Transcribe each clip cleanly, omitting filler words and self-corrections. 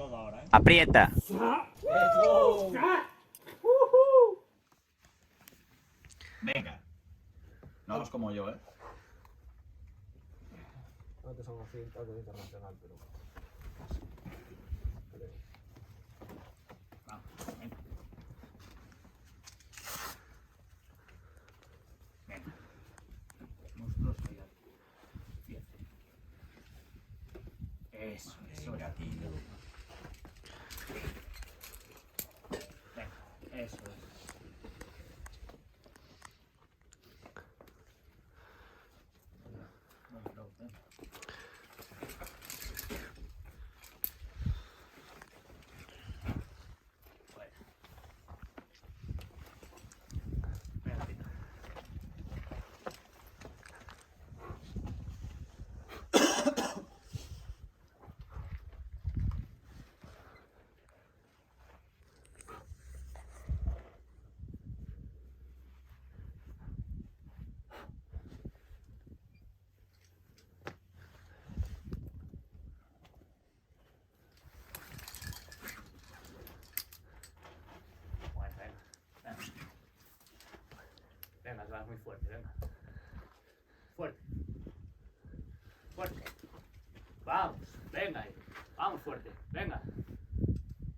todo ahora, ¿eh? Aprieta. Venga. No hagas como yo, ¿eh? Antes son así, algo internacional, pero... Vamos, venga. Venga. Monstruoso ya. Fíjate. Eso, Venga, tío. Venga, eso es. Venga, vas muy fuerte, venga. Fuerte. Fuerte. Vamos, venga ahí. Vamos fuerte, venga.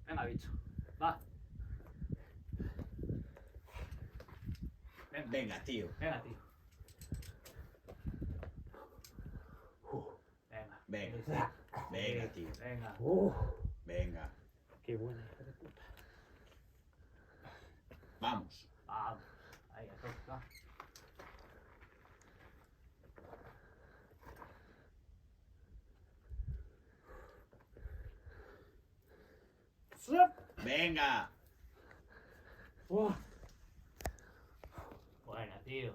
Venga, bicho. Va. Venga, Venga, tío. venga, tío. Venga. Venga. Venga, tío. Venga. Venga. Qué buena, hija de puta. Vamos. Vamos. Ahí, a tope, va. Venga. Buena, tío.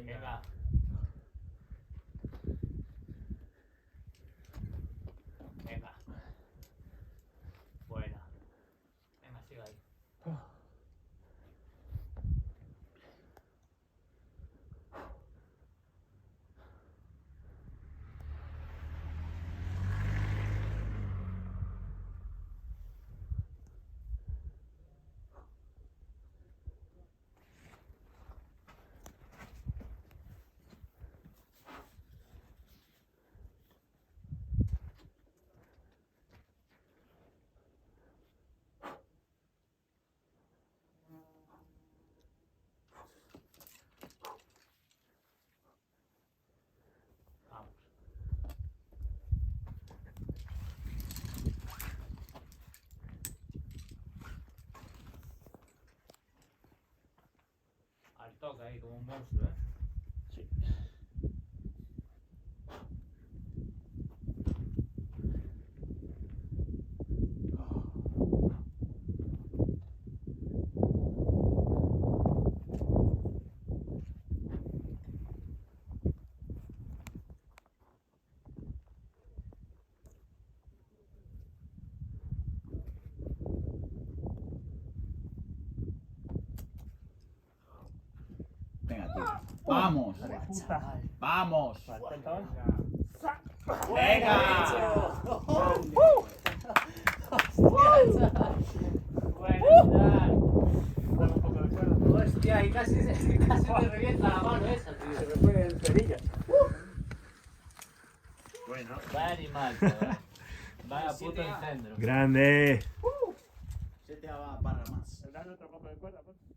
Venga. Venga. Buena. Venga, sigue ahí. Vamos. Al toque ahí como un monstruo, ¿eh? Sí. Venga, tío. Vamos. Chaval. Vamos. Falta. Venga. Dame un poco de cara. Hostia, y casi me revienta la mano esa, tío. Se me fue el cerilla. Bueno. Vaya animal, chaval. Vaya puto engendro. Grande. 7 barras más. Dale otro poco de cuerda, pues.